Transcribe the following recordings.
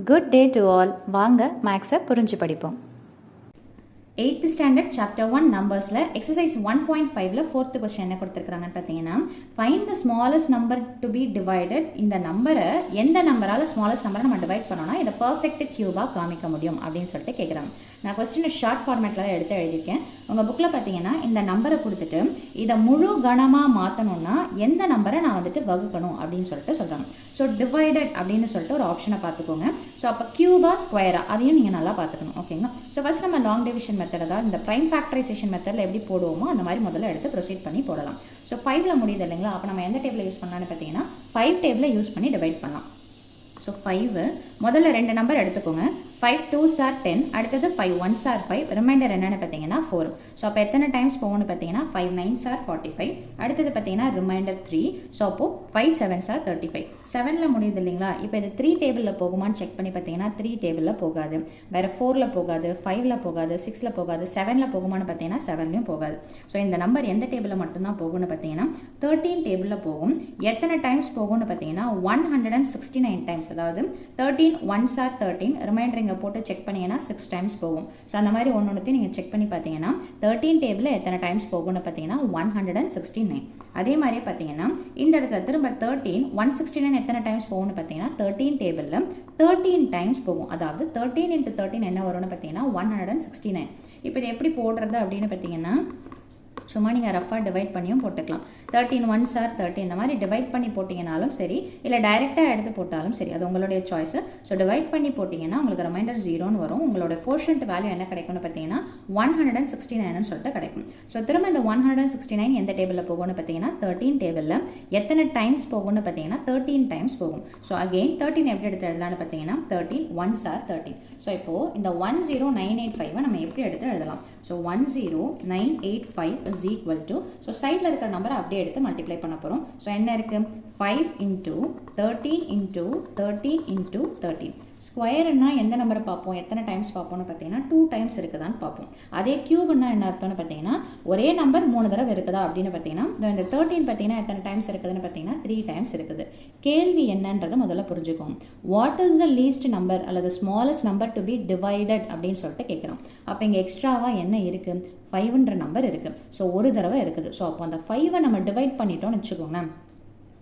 Good day to all. வாங்க மேக்ஸை புரிஞ்சு படிப்போம். 8th ஸ்டாண்டர்ட் சாப்டர் 1 நம்பர்ஸில் எக்ஸசைஸ் 1.5ல 4th கொஸ்டின் என்ன கொடுத்துருக்காங்கன்னு பார்த்தீங்கன்னா, find the smallest number to be divided. இந்த நம்பரை எந்த நம்பரால் ஸ்மாலஸ்ட் நம்பரை நம்ம டிவைட் பண்ணோம்னா இதை பர்ஃபெக்ட் கியூபாக காமிக்க முடியும் அப்படின்னு சொல்லிட்டு கேட்குறாங்க. நான் கொஸ்டினை ஷார்ட் ஃபார்மேட்டில் தான் எடுத்து எழுதியிருக்கேன். உங்கள் புக்கில் பார்த்தீங்கன்னா இந்த நம்பரை கொடுத்துட்டு இதை முழு கணமாக மாற்றணும்னா எந்த நம்பரை நான் வந்துட்டு வகுக்கணும் அப்படின்னு சொல்லிட்டு சொல்கிறாங்க. ஸோ டிவைடட் அப்படின்னு சொல்லிட்டு ஒரு ஆப்ஷனை பார்த்துக்கோங்க. ஸோ அப்போ கியூபா ஸ்கொயரா அதையும் நீங்கள் நல்லா பார்த்துக்கணும். ஓகேங்களா? ஸோ ஃபஸ்ட் நம்ம லாங் டிவிஷன் மெத்தட், அதாவது இந்த ப்ரைம் ஃபேக்டரைசேஷன் மெத்தடில் எப்படி போடுவோமோ அந்த மாதிரி முதல்ல எடுத்து ப்ரொசீட் பண்ணி போடலாம். ஸோ 5ல் முடியுது இல்லைங்களா? அப்போ நம்ம எந்த டேபிளை யூஸ் பண்ணலான்னு பார்த்தீங்கன்னா 5 டேபிளை யூஸ் பண்ணி டிவைட் பண்ணலாம். ஸோ 5 முதல்ல 2 நம்பர் எடுத்துக்கோங்க. 5 2s are 10, அடுத்தது 5 1s are 5, ரிமைண்டர் என்னென்னு பார்த்தீங்கன்னா 4. ஸோ அப்போ எத்தனை டைம்ஸ் போகணும்னு பார்த்தீங்கன்னா 5 9s are 45, அடுத்தது பார்த்தீங்கன்னா ரிமைண்டர் 3. ஸோ அப்போது 5 7s are 35. 7ல் முடியுது இல்லைங்களா? இப்போ இது 3 டேபிளில் போகுமான்னு செக் பண்ணி பார்த்தீங்கன்னா 3 டேபிளில் போகாது, வேறு 4ல் போகாது, 5ல் போகாது, 6ல் போகாது, 7ல் போகுமான்னு பார்த்தீங்கன்னா 7லையும் போகாது. ஸோ இந்த நம்பர் எந்த டேபிளில் மட்டும்தான் போகும்னு பார்த்தீங்கன்னா 13 டேபிளில் போகும். எத்தனை டைம்ஸ் போகும்னு பார்த்தீங்கன்னா 169 டைம்ஸ். அதாவது 13 1s are 13, ரிமைண்டர் போட்டு செக் பண்ணீங்கன்னா 6 டைம்ஸ் போகும். ஸோ அந்த மாதிரி ஒன்னொன்றுத்தையும் நீங்கள் செக் பண்ணி பார்த்தீங்கன்னா 13 டேபிளில் எத்தனை டைம்ஸ் போகும்னு பார்த்தீங்கன்னா 169. அதே மாதிரியே பார்த்தீங்கன்னா இந்த இடத்துல திரும்ப 13 169 எத்தனை டைம்ஸ் போகும்னு பார்த்தீங்கன்னா 13 டேபிளில் 13 டைம்ஸ் போகும். அதாவது 13 × 13 என்ன வரும்னு பார்த்தீங்கன்னா 169. இப்போ இது எப்படி போடுறது அப்படின்னு பார்த்தீங்கன்னா சும்மா நீங்கள் ரஃபாக டிவைட் பண்ணியும் போட்டுக்கலாம். 13 1s are 13 இந்த மாதிரி டிவைட் பண்ணி போட்டிங்கனாலும் சரி, இல்லை டைரெக்டாக எடுத்து போட்டாலும் சரி, அது உங்களுடைய சாய்ஸு. ஸோ டிவைட் பண்ணி போட்டிங்கன்னா உங்களுக்கு ரிமைண்டர் 0ன்னு வரும். உங்களோட கோஷன்ட் வேல்யூ என்ன கிடைக்கும்னு பார்த்தீங்கன்னா 169ன்னு சொல்லிட்டு கிடைக்கும். ஸோ திரும்ப இந்த 169 எந்த டேபிளில் போகும்னு பார்த்தீங்கன்னா 13 டேபிளில் எத்தனை டைம்ஸ் போகும்னு பார்த்தீங்கன்னா 13 டைம்ஸ் போகும். ஸோ அகெயின் 13 எப்படி எடுத்து எழுதலாம்னு பார்த்தீங்கன்னா 13 1s are 13. ஸோ இப்போது இந்த 10985 நம்ம எப்படி எடுத்து எழுதலாம்? So 10985 is equal to, so சைடில் இருக்கிற நம்பரை அப்படியே எடுத்து மல்டிப்ளை பண்ண போகிறோம். ஸோ என்ன இருக்குது? 5 × 13 × 13 × 13. ஸ்கொயர்னா எந்த நம்பரை பார்ப்போம், எத்தனை டைம்ஸ் பார்ப்போம்னு பார்த்தீங்கன்னா 2 டைம்ஸ் இருக்குதான்னு பார்ப்போம். அதே கியூப்னா என்ன அர்த்தம்னு பார்த்தீங்கன்னா ஒரே நம்பர் 3 தடவை இருக்குதா அப்படின்னு பார்த்தீங்கன்னா இந்த 13 பார்த்தீங்கன்னா எத்தனை டைம்ஸ் இருக்குதுன்னு பார்த்தீங்கன்னா 3 டைம்ஸ் இருக்குது. கேள்வி என்னன்றதை முதல்ல புரிஞ்சுக்கோங்க. What is the least number அல்லது smallest number to be divided அப்படின்னு சொல்லிட்டு கேட்குறோம். அப்போ இங்கே எக்ஸ்ட்ராவாக என்ன இருக்குது? 5ன்ற நம்பர் இருக்குது. ஸோ ஒரு தடவை இருக்குது. ஸோ அப்போ அந்த 5ஐ நம்ம டிவைட் பண்ணிட்டோம்னு வச்சுக்கோங்களேன்.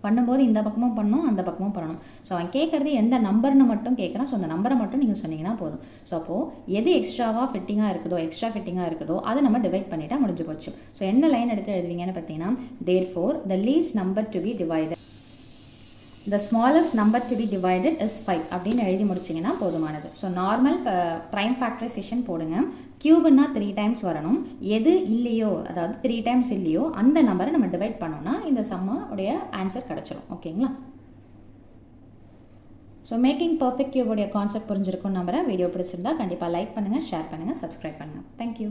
பண்ணும்போது இந்த பக்கமும் பண்ணணும், அந்த பக்கமும் பண்ணணும். ஸோ அவன் கேட்குறது எந்த நம்பர்னு மட்டும் கேட்குறான். ஸோ அந்த நம்பரை மட்டும் நீங்கள் சொன்னீங்கன்னா போதும். ஸோ அப்போது எது எக்ஸ்ட்ராவாக ஃபிட்டிங்காக இருக்குதோ, எக்ஸ்ட்ரா ஃபிட்டிங்காக இருக்குதோ அதை நம்ம டிவைட் பண்ணிட்டா முடிஞ்சு போச்சு. ஸோ என்ன லைன் எடுத்து எழுதுவீங்கன்னு பார்த்தீங்கன்னா therefore the least number to be divided, the smallest number to be divided is 5 அப்படின்னு எழுதி முடிச்சிங்கன்னா போதுமானது. ஸோ நார்மல் ப்ரைம் ஃபேக்டரைசேஷன் போடுங்க. கியூப்னா 3 டைம்ஸ் வரணும். எது இல்லையோ, அதாவது 3 டைம்ஸ் இல்லையோ அந்த நம்பரை நம்ம டிவைட் பண்ணோம்னா இந்த சம்முடைய ஆன்சர் கிடச்சிடும். ஓகேங்களா? ஸோ மேக்கிங் பர்ஃபெக்ட் கியூபுடைய கான்செப்ட் புரிஞ்சிருக்கும் நம்புறேன். வீடியோ பிடிச்சிருந்தா கண்டிப்பாக லைக் பண்ணுங்கள், ஷேர் பண்ணுங்கள், சப்ஸ்கிரைப் பண்ணுங்கள். தேங்க்யூ.